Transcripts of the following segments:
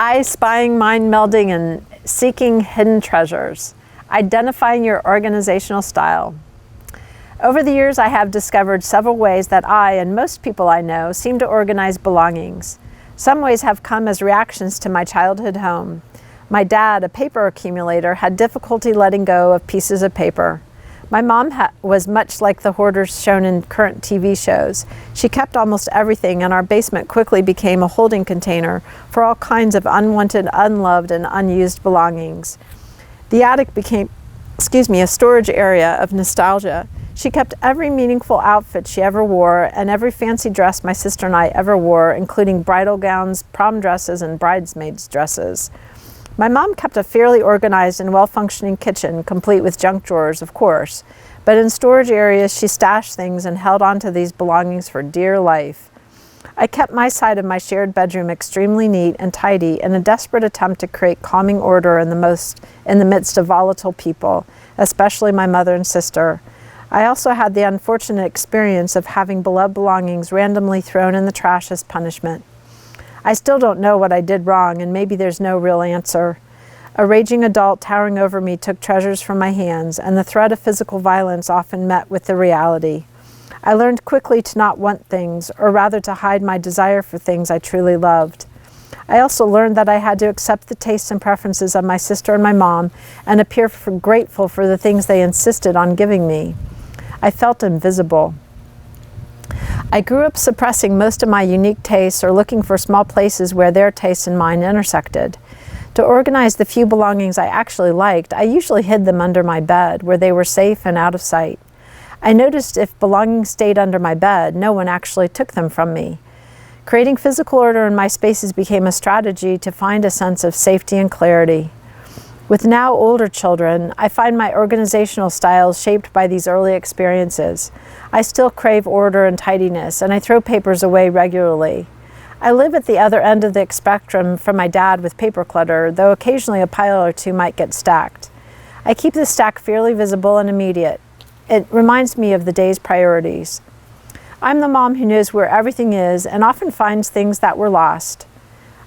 I spying, mind melding, and seeking hidden treasures. Identifying your organizational style. Over the years, I have discovered several ways that I, and most people I know, seem to organize belongings. Some ways have come as reactions to my childhood home. My dad, a paper accumulator, had difficulty letting go of pieces of paper. My mom was much like the hoarders shown in current TV shows. She kept almost everything, and our basement quickly became a holding container for all kinds of unwanted, unloved, and unused belongings. The attic became, a storage area of nostalgia. She kept every meaningful outfit she ever wore and every fancy dress my sister and I ever wore, including bridal gowns, prom dresses, and bridesmaids' dresses. My mom kept a fairly organized and well-functioning kitchen, complete with junk drawers, of course, but in storage areas she stashed things and held on to these belongings for dear life. I kept my side of my shared bedroom extremely neat and tidy in a desperate attempt to create calming order in the midst of volatile people, especially my mother and sister. I also had the unfortunate experience of having beloved belongings randomly thrown in the trash as punishment. I still don't know what I did wrong, and maybe there's no real answer. A raging adult towering over me took treasures from my hands, and the threat of physical violence often met with the reality. I learned quickly to not want things, or rather to hide my desire for things I truly loved. I also learned that I had to accept the tastes and preferences of my sister and my mom and appear grateful for the things they insisted on giving me. I felt invisible. I grew up suppressing most of my unique tastes or looking for small places where their tastes and mine intersected. To organize the few belongings I actually liked, I usually hid them under my bed, where they were safe and out of sight. I noticed if belongings stayed under my bed, no one actually took them from me. Creating physical order in my spaces became a strategy to find a sense of safety and clarity. With now older children, I find my organizational styles shaped by these early experiences. I still crave order and tidiness, and I throw papers away regularly. I live at the other end of the spectrum from my dad with paper clutter, though occasionally a pile or two might get stacked. I keep the stack fairly visible and immediate. It reminds me of the day's priorities. I'm the mom who knows where everything is and often finds things that were lost.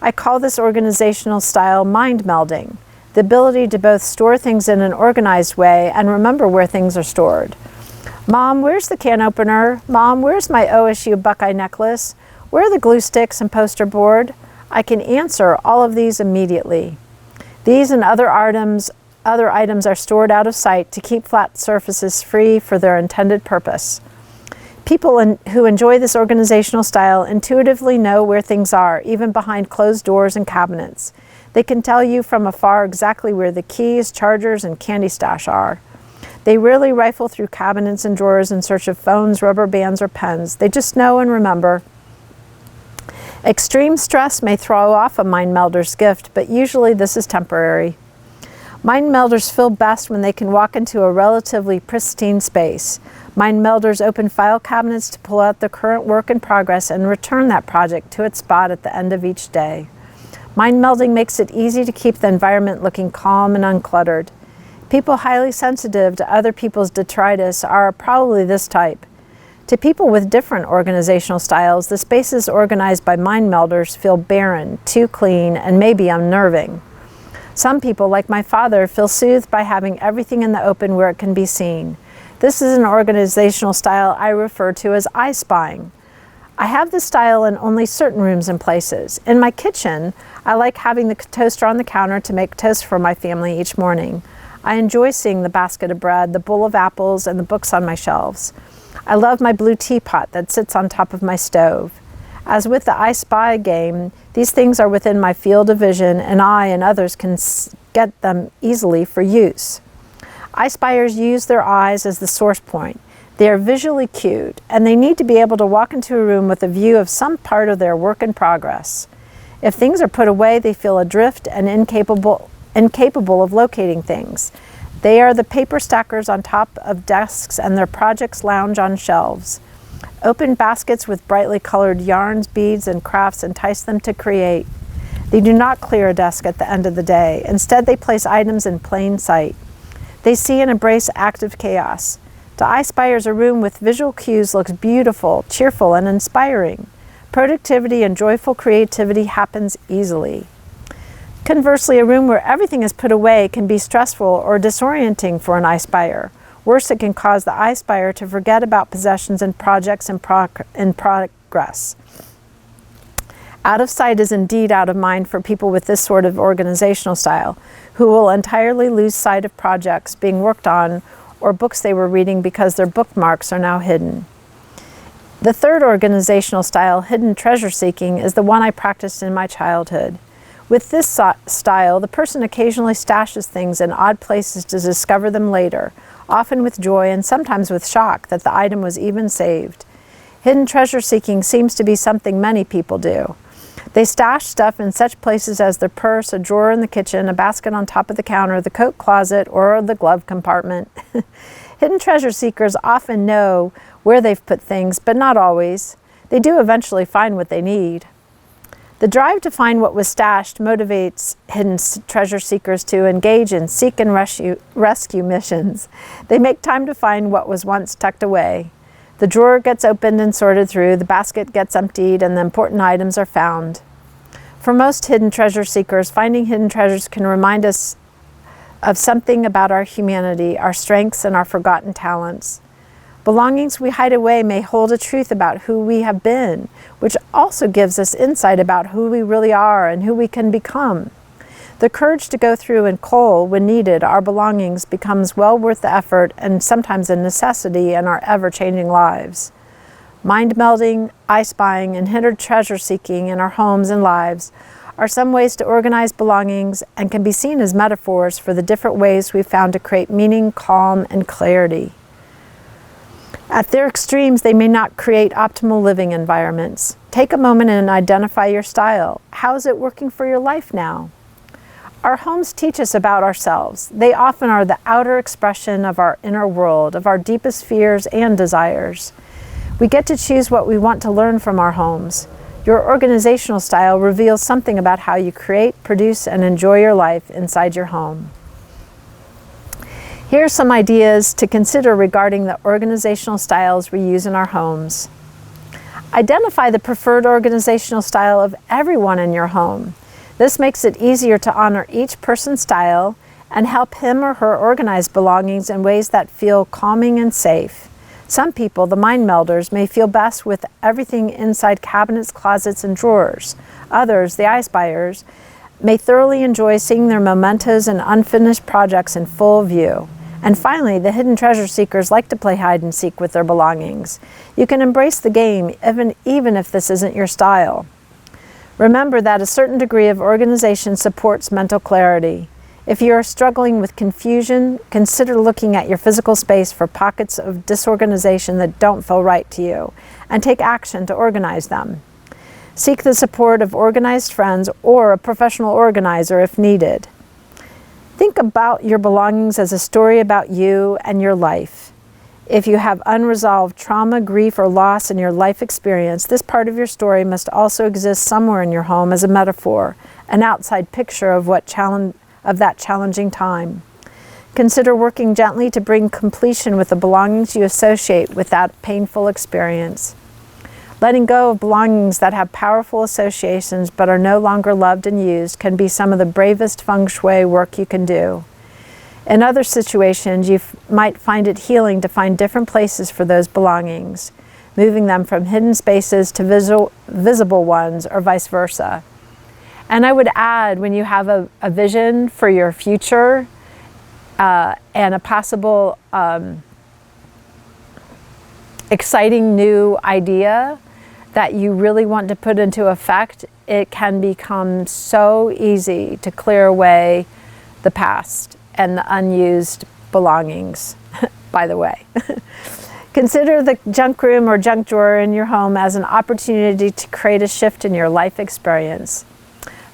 I call this organizational style mind-melding, the ability to both store things in an organized way and remember where things are stored. Mom, where's the can opener? Mom, where's my OSU Buckeye necklace? Where are the glue sticks and poster board? I can answer all of these immediately. These and other items are stored out of sight to keep flat surfaces free for their intended purpose. People who enjoy this organizational style intuitively know where things are, even behind closed doors and cabinets. They can tell you from afar exactly where the keys, chargers, and candy stash are. They rarely rifle through cabinets and drawers in search of phones, rubber bands, or pens. They just know and remember. Extreme stress may throw off a mind melder's gift, but usually this is temporary. Mind melders feel best when they can walk into a relatively pristine space. Mind melders open file cabinets to pull out their current work in progress and return that project to its spot at the end of each day. Mind melding makes it easy to keep the environment looking calm and uncluttered. People highly sensitive to other people's detritus are probably this type. To people with different organizational styles, the spaces organized by mind melders feel barren, too clean, and maybe unnerving. Some people, like my father, feel soothed by having everything in the open where it can be seen. This is an organizational style I refer to as I spying. I have this style in only certain rooms and places. In my kitchen, I like having the toaster on the counter to make toast for my family each morning. I enjoy seeing the basket of bread, the bowl of apples, and the books on my shelves. I love my blue teapot that sits on top of my stove. As with the I Spy game, these things are within my field of vision, and I and others can get them easily for use. I Spyers use their eyes as the source point. They are visually cued, and they need to be able to walk into a room with a view of some part of their work in progress. If things are put away, they feel adrift and incapable of locating things. They are the paper stackers on top of desks, and their projects lounge on shelves. Open baskets with brightly colored yarns, beads, and crafts entice them to create. They do not clear a desk at the end of the day. Instead, they place items in plain sight. They see and embrace active chaos. To I Spyers, a room with visual cues looks beautiful, cheerful, and inspiring. Productivity and joyful creativity happens easily. Conversely, a room where everything is put away can be stressful or disorienting for an I-Spire. Worse, it can cause the I-Spire to forget about possessions and projects in progress. Out of sight is indeed out of mind for people with this sort of organizational style, who will entirely lose sight of projects being worked on or books they were reading because their bookmarks are now hidden. The third organizational style, hidden treasure seeking, is the one I practiced in my childhood. With this style, the person occasionally stashes things in odd places to discover them later, often with joy and sometimes with shock that the item was even saved. Hidden treasure seeking seems to be something many people do. They stash stuff in such places as their purse, a drawer in the kitchen, a basket on top of the counter, the coat closet, or the glove compartment. Hidden treasure seekers often know where they've put things, but not always. They do eventually find what they need. The drive to find what was stashed motivates hidden treasure seekers to engage in seek and rescue missions. They make time to find what was once tucked away. The drawer gets opened and sorted through, the basket gets emptied, and the important items are found. For most hidden treasure seekers, finding hidden treasures can remind us of something about our humanity, our strengths, and our forgotten talents. Belongings we hide away may hold a truth about who we have been, which also gives us insight about who we really are and who we can become. The courage to go through and cull, when needed, our belongings becomes well worth the effort and sometimes a necessity in our ever-changing lives. Mind-melding, I-spying, and hidden treasure seeking in our homes and lives are some ways to organize belongings and can be seen as metaphors for the different ways we've found to create meaning, calm, and clarity. At their extremes, they may not create optimal living environments. Take a moment and identify your style. How is it working for your life now? Our homes teach us about ourselves. They often are the outer expression of our inner world, of our deepest fears and desires. We get to choose what we want to learn from our homes. Your organizational style reveals something about how you create, produce, and enjoy your life inside your home. Here are some ideas to consider regarding the organizational styles we use in our homes. Identify the preferred organizational style of everyone in your home. This makes it easier to honor each person's style and help him or her organize belongings in ways that feel calming and safe. Some people, the mind-melders, may feel best with everything inside cabinets, closets, and drawers. Others, the I-spyers, may thoroughly enjoy seeing their mementos and unfinished projects in full view. And finally, the hidden treasure seekers like to play hide and seek with their belongings. You can embrace the game even if this isn't your style. Remember that a certain degree of organization supports mental clarity. If you are struggling with confusion, consider looking at your physical space for pockets of disorganization that don't feel right to you, and take action to organize them. Seek the support of organized friends or a professional organizer if needed. Think about your belongings as a story about you and your life. If you have unresolved trauma, grief, or loss in your life experience, this part of your story must also exist somewhere in your home as a metaphor, an outside picture of that challenging time. Consider working gently to bring completion with the belongings you associate with that painful experience. Letting go of belongings that have powerful associations but are no longer loved and used can be some of the bravest Feng Shui work you can do. In other situations, you might find it healing to find different places for those belongings, moving them from hidden spaces to visible ones or vice versa. And I would add, when you have a vision for your future and a possible exciting new idea that you really want to put into effect, it can become so easy to clear away the past and the unused belongings, by the way. Consider the junk room or junk drawer in your home as an opportunity to create a shift in your life experience.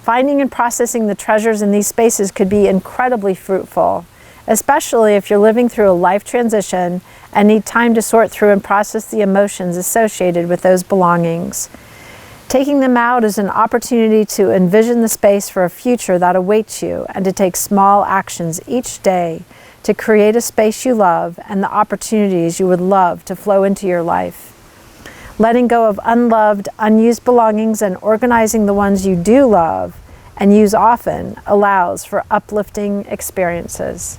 Finding and processing the treasures in these spaces could be incredibly fruitful, especially if you're living through a life transition and need time to sort through and process the emotions associated with those belongings. Taking them out is an opportunity to envision the space for a future that awaits you and to take small actions each day to create a space you love and the opportunities you would love to flow into your life. Letting go of unloved, unused belongings and organizing the ones you do love and use often allows for uplifting experiences.